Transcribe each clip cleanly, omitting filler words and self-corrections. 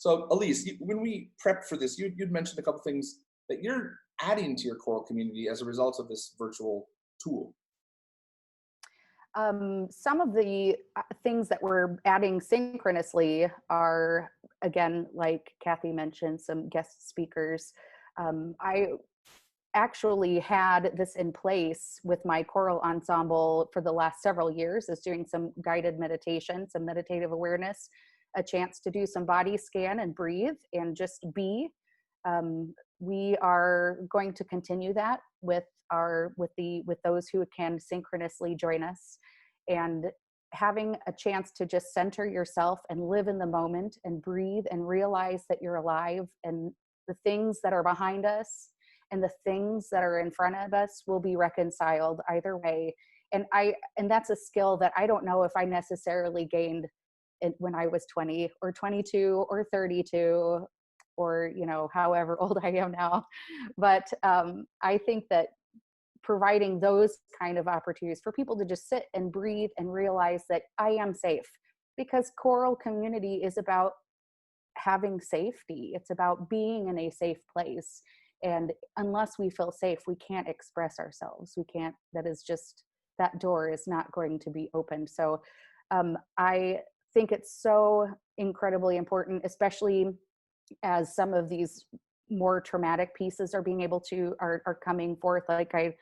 So Elise, when we prepped for this, you'd mentioned a couple things that you're adding to your choral community as a result of this virtual tool. Some of the things that we're adding synchronously are, again, like Kathy mentioned, some guest speakers. I actually had this in place with my choral ensemble for the last several years, is doing some guided meditation, some meditative awareness, a chance to do some body scan and breathe and just be. We are going to continue that with those who can synchronously join us, and having a chance to just center yourself and live in the moment and breathe and realize that you're alive, and the things that are behind us and the things that are in front of us will be reconciled either way. And that's a skill that I don't know if I necessarily gained when I was 20 or 22 or 32 or, however old I am now. But I think that providing those kind of opportunities for people to just sit and breathe and realize that I am safe, because choral community is about having safety. It's about being in a safe place. And unless we feel safe, we can't express ourselves. We can't, that door is not going to be opened. So I think it's so incredibly important, especially as some of these more traumatic pieces are coming forth. Like I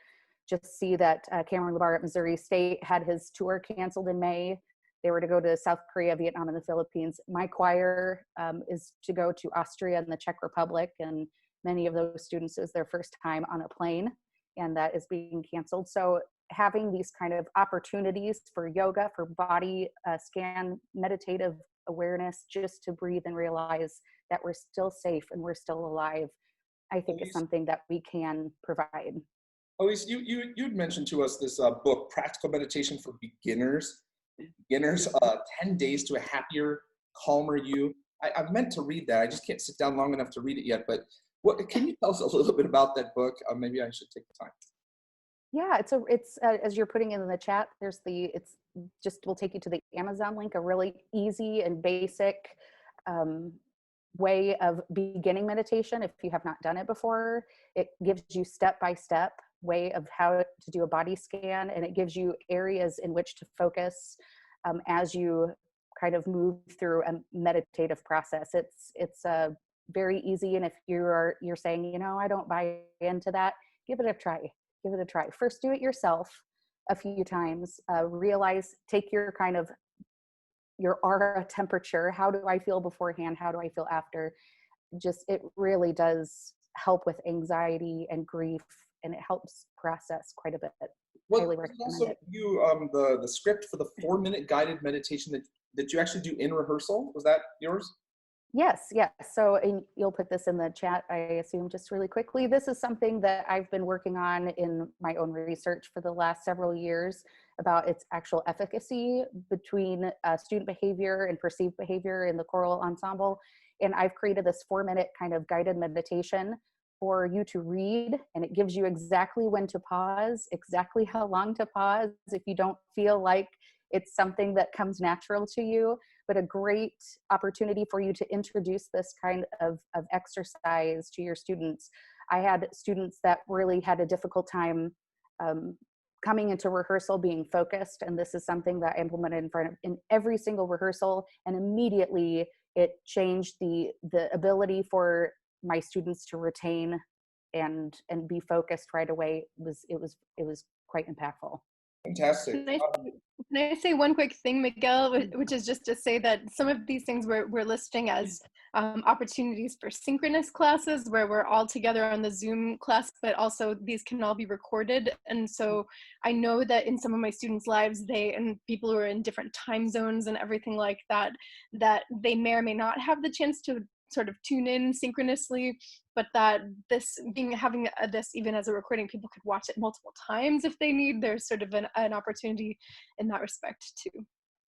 just see that Cameron Labar at Missouri State had his tour canceled in May. They were to go to South Korea, Vietnam, and the Philippines. My choir is to go to Austria and the Czech Republic, and many of those students is their first time on a plane, and that is being canceled. So having these kind of opportunities for yoga, for body scan, meditative awareness, just to breathe and realize that we're still safe and we're still alive, I think is something that we can provide. Elise, you'd mentioned to us this book, Practical Meditation for Beginners, 10 Days to a Happier, Calmer You. I've meant to read that. I just can't sit down long enough to read it yet. But can you tell us a little bit about that book? Maybe I should take the time. Yeah, it's as you're putting it in the chat, we'll take you to the Amazon link, a really easy and basic way of beginning meditation. If you have not done it before, it gives you step-by-step way of how to do a body scan, and it gives you areas in which to focus as you kind of move through a meditative process. It's very easy, and if you're saying, I don't buy into that, give it a try. Give it a try. First, do it yourself a few times. Take your aura temperature. How do I feel beforehand? How do I feel after? It really does help with anxiety and grief, and it helps process quite a bit. Highly recommend also it. The script for the 4-minute guided meditation that you actually do in rehearsal. Was that yours? Yes. So you'll put this in the chat, I assume, just really quickly. This is something that I've been working on in my own research for the last several years about its actual efficacy between student behavior and perceived behavior in the choral ensemble. And I've created this 4-minute kind of guided meditation for you to read, and it gives you exactly when to pause, exactly how long to pause if you don't feel like it's something that comes natural to you, but a great opportunity for you to introduce this kind of exercise to your students. I had students that really had a difficult time coming into rehearsal being focused, and this is something that I implemented in every single rehearsal, and immediately it changed the ability for my students to retain and be focused right away. It was quite impactful. Fantastic. Can I say one quick thing, Miguel, which is just to say that some of these things we're listing as opportunities for synchronous classes, where we're all together on the Zoom class, but also these can all be recorded. And so I know that in some of my students' lives, and people who are in different time zones and everything like that, that they may or may not have the chance to sort of tune in synchronously, but that having this even as a recording, people could watch it multiple times if they need. There's sort of an opportunity in that respect too.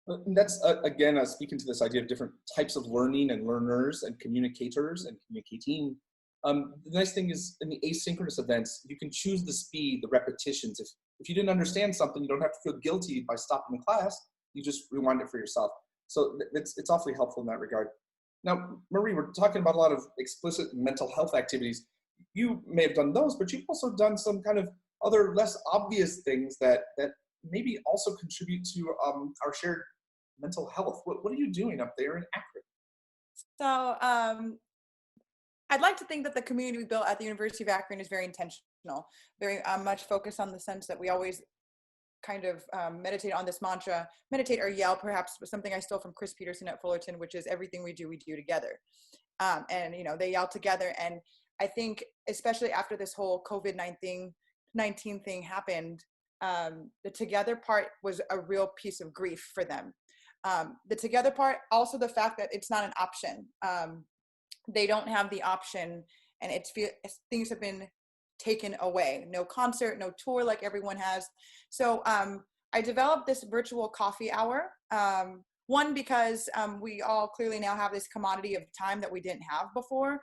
And that's again speaking to this idea of different types of learning and learners and communicators and communicating. The nice thing is in the asynchronous events, you can choose the speed, the repetitions. If you didn't understand something, you don't have to feel guilty by stopping the class. You just rewind it for yourself. So it's awfully helpful in that regard. Now, Marie, we're talking about a lot of explicit mental health activities. You may have done those, but you've also done some kind of other less obvious things that maybe also contribute to our shared mental health. What are you doing up there in Akron? So I'd like to think that the community we built at the University of Akron is very intentional, very much focused on the sense that we always kind of meditate on this mantra, meditate or yell perhaps, was something I stole from Chris Peterson at Fullerton, which is everything we do together. And, you know, they yell together. And I think, especially after this whole COVID-19 thing happened, the together part was a real piece of grief for them. The together part, also the fact that it's not an option. They don't have the option, and things have been taken away. No concert, no tour like everyone has. So I developed this virtual coffee hour. One, because we all clearly now have this commodity of time that we didn't have before.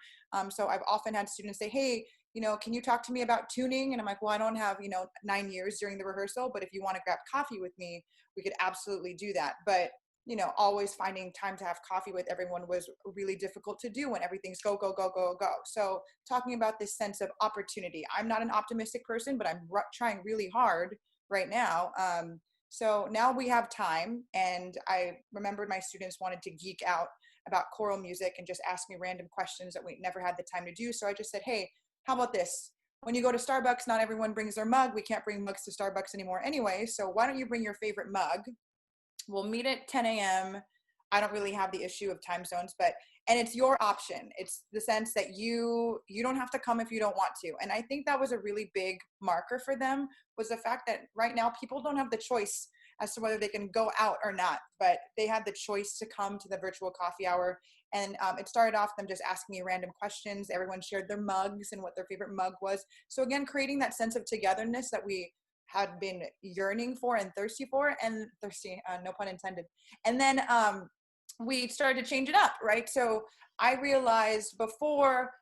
So I've often had students say, hey, you know, can you talk to me about tuning? And I'm like, well, I don't have, 9 years during the rehearsal, but if you want to grab coffee with me, we could absolutely do that. But always finding time to have coffee with everyone was really difficult to do when everything's go, go, go, go, go. So talking about this sense of opportunity. I'm not an optimistic person, but I'm trying really hard right now. So now we have time, and I remembered my students wanted to geek out about choral music and just ask me random questions that we never had the time to do. So I just said, hey, how about this? When you go to Starbucks, not everyone brings their mug. We can't bring mugs to Starbucks anymore anyway. So why don't you bring your favorite mug? We'll meet at 10 a.m. I don't really have the issue of time zones, and it's your option. It's the sense that you don't have to come if you don't want to. And I think that was a really big marker for them, was the fact that right now people don't have the choice as to whether they can go out or not, but they had the choice to come to the virtual coffee hour. And it started off them just asking me random questions. Everyone shared their mugs and what their favorite mug was. So again, creating that sense of togetherness that we had been yearning for and thirsty for, and thirsty, no pun intended. And then we started to change it up, right? So I realized before,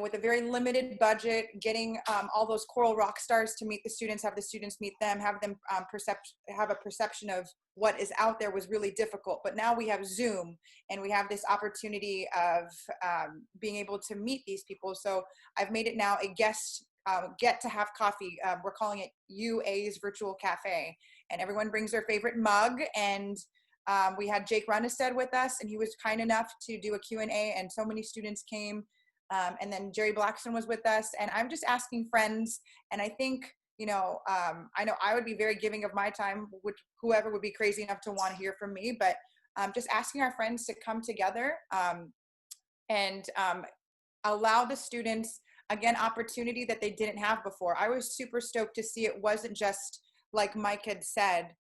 with a very limited budget, getting all those choral rock stars to meet the students, have the students meet them, have them have a perception of what is out there was really difficult. But now we have Zoom, and we have this opportunity of being able to meet these people. So I've made it now a guest get to have coffee. We're calling it UA's Virtual Cafe, and everyone brings their favorite mug. And we had Jake Runnestead with us, and he was kind enough to do a Q&A, and so many students came. And then Jerry Blackson was with us, and I'm just asking friends. And I think, I know I would be very giving of my time, whoever would be crazy enough to want to hear from me, but just asking our friends to come together and allow the students, again, opportunity that they didn't have before. I was super stoked to see it wasn't just, like Mike had said,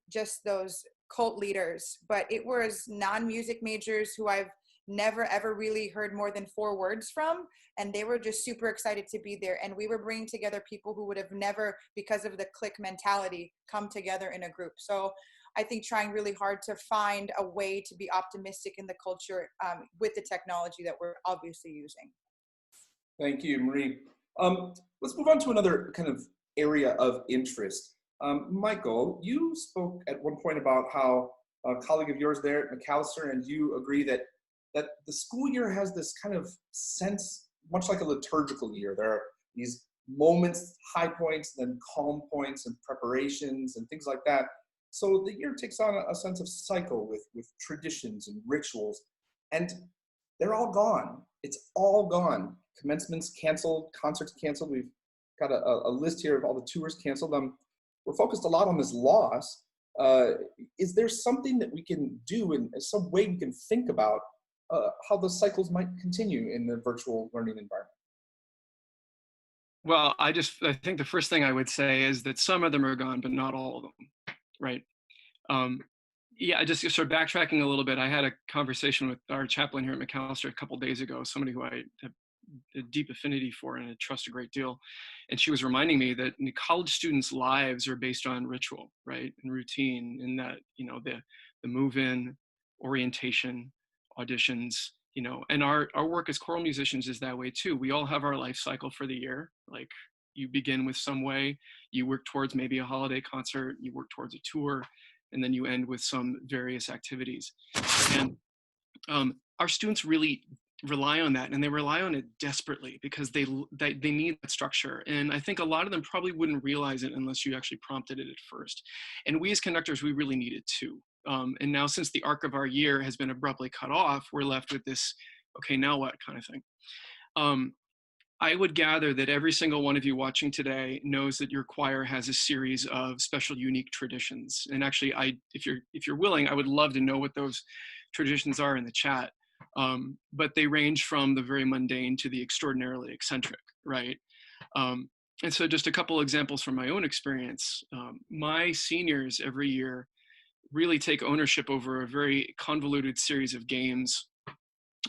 just those cult leaders, but it was non-music majors who I've never ever really heard more than 4 words from, and they were just super excited to be there. And we were bringing together people who would have never, because of the clique mentality, come together in a group. So I think trying really hard to find a way to be optimistic in the culture with the technology that we're obviously using. Thank you, Marie. Let's move on to another kind of area of interest. Michael, you spoke at one point about how a colleague of yours there at McAllister and you agree that the school year has this kind of sense, much like a liturgical year. There are these moments, high points, then calm points and preparations and things like that. So the year takes on a sense of cycle with traditions and rituals, and they're all gone. It's all gone. Commencements canceled, concerts canceled. We've got a list here of all the tours canceled. We're focused a lot on this loss. Is there something that we can do, and some way we can think about how the cycles might continue in the virtual learning environment? Well, I think the first thing I would say is that some of them are gone, but not all of them, right? Yeah, just sort of backtracking a little bit, I had a conversation with our chaplain here at McAllister a couple of days ago, somebody who I have a deep affinity for and I trust a great deal. And she was reminding me that college students' lives are based on ritual, right? And routine, and that, the move-in, orientation, auditions, and our work as choral musicians is that way too. We all have our life cycle for the year. Like, you begin with some way, you work towards maybe a holiday concert, you work towards a tour, and then you end with some various activities. And our students really rely on that, and they rely on it desperately because they need that structure. And I think a lot of them probably wouldn't realize it unless you actually prompted it at first. And we as conductors, we really need it too. And now, since the arc of our year has been abruptly cut off, we're left with this, okay, now what kind of thing. I would gather that every single one of you watching today knows that your choir has a series of special, unique traditions. And actually, if you're willing, I would love to know what those traditions are in the chat. But they range from the very mundane to the extraordinarily eccentric, right? And so just a couple examples from my own experience. My seniors every year really take ownership over a very convoluted series of games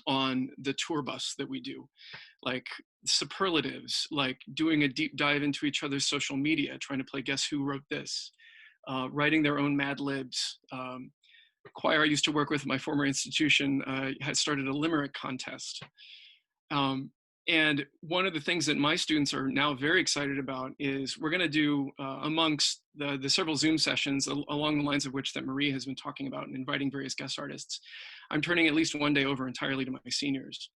on the tour bus that we do, like superlatives, like doing a deep dive into each other's social media, trying to play Guess Who Wrote This, writing their own Mad Libs. Choir I used to work with at my former institution had started a limerick contest. And one of the things that my students are now very excited about is we're going to do amongst the several Zoom sessions along the lines of which that Marie has been talking about and inviting various guest artists. I'm turning at least one day over entirely to my seniors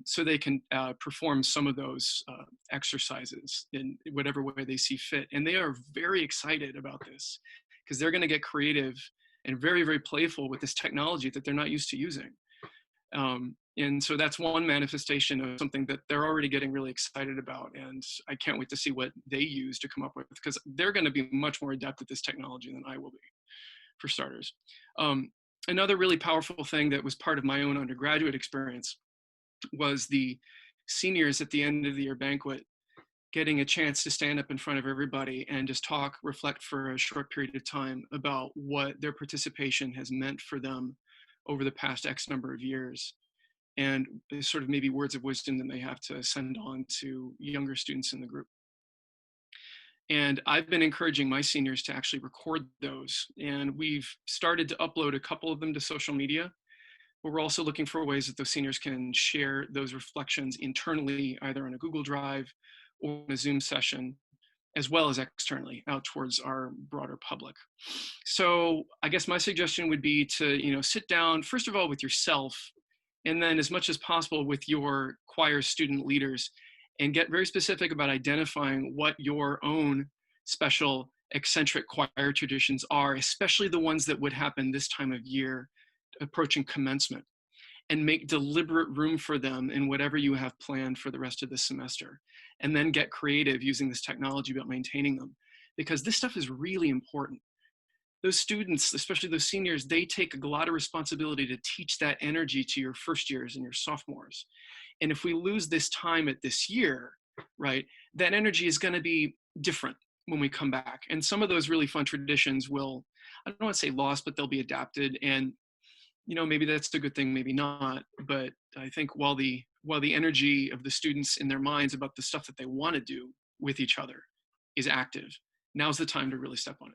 so they can perform some of those exercises in whatever way they see fit. And they are very excited about this because they're going to get creative and very, very playful with this technology that they're not used to using. And so that's one manifestation of something that they're already getting really excited about. And I can't wait to see what they use to come up with, because they're going to be much more adept at this technology than I will be, for starters. Another really powerful thing that was part of my own undergraduate experience was the seniors at the end of the year banquet getting a chance to stand up in front of everybody and just talk, reflect for a short period of time about what their participation has meant for them over the past X number of years, and sort of maybe words of wisdom that they have to send on to younger students in the group. And I've been encouraging my seniors to actually record those. And we've started to upload a couple of them to social media, but we're also looking for ways that those seniors can share those reflections internally, either on a Google Drive or in a Zoom session, as well as externally out towards our broader public. So I guess my suggestion would be to, sit down, first of all, with yourself, and then as much as possible with your choir student leaders, and get very specific about identifying what your own special eccentric choir traditions are, especially the ones that would happen this time of year, approaching commencement, and make deliberate room for them in whatever you have planned for the rest of the semester. And then get creative using this technology about maintaining them, because this stuff is really important. Those students, especially those seniors, they take a lot of responsibility to teach that energy to your first years and your sophomores. And if we lose this time at this year, right, that energy is going to be different when we come back. And some of those really fun traditions will, I don't want to say lost, but they'll be adapted. And, maybe that's a good thing, maybe not. But I think while the energy of the students in their minds about the stuff that they want to do with each other is active, now's the time to really step on it.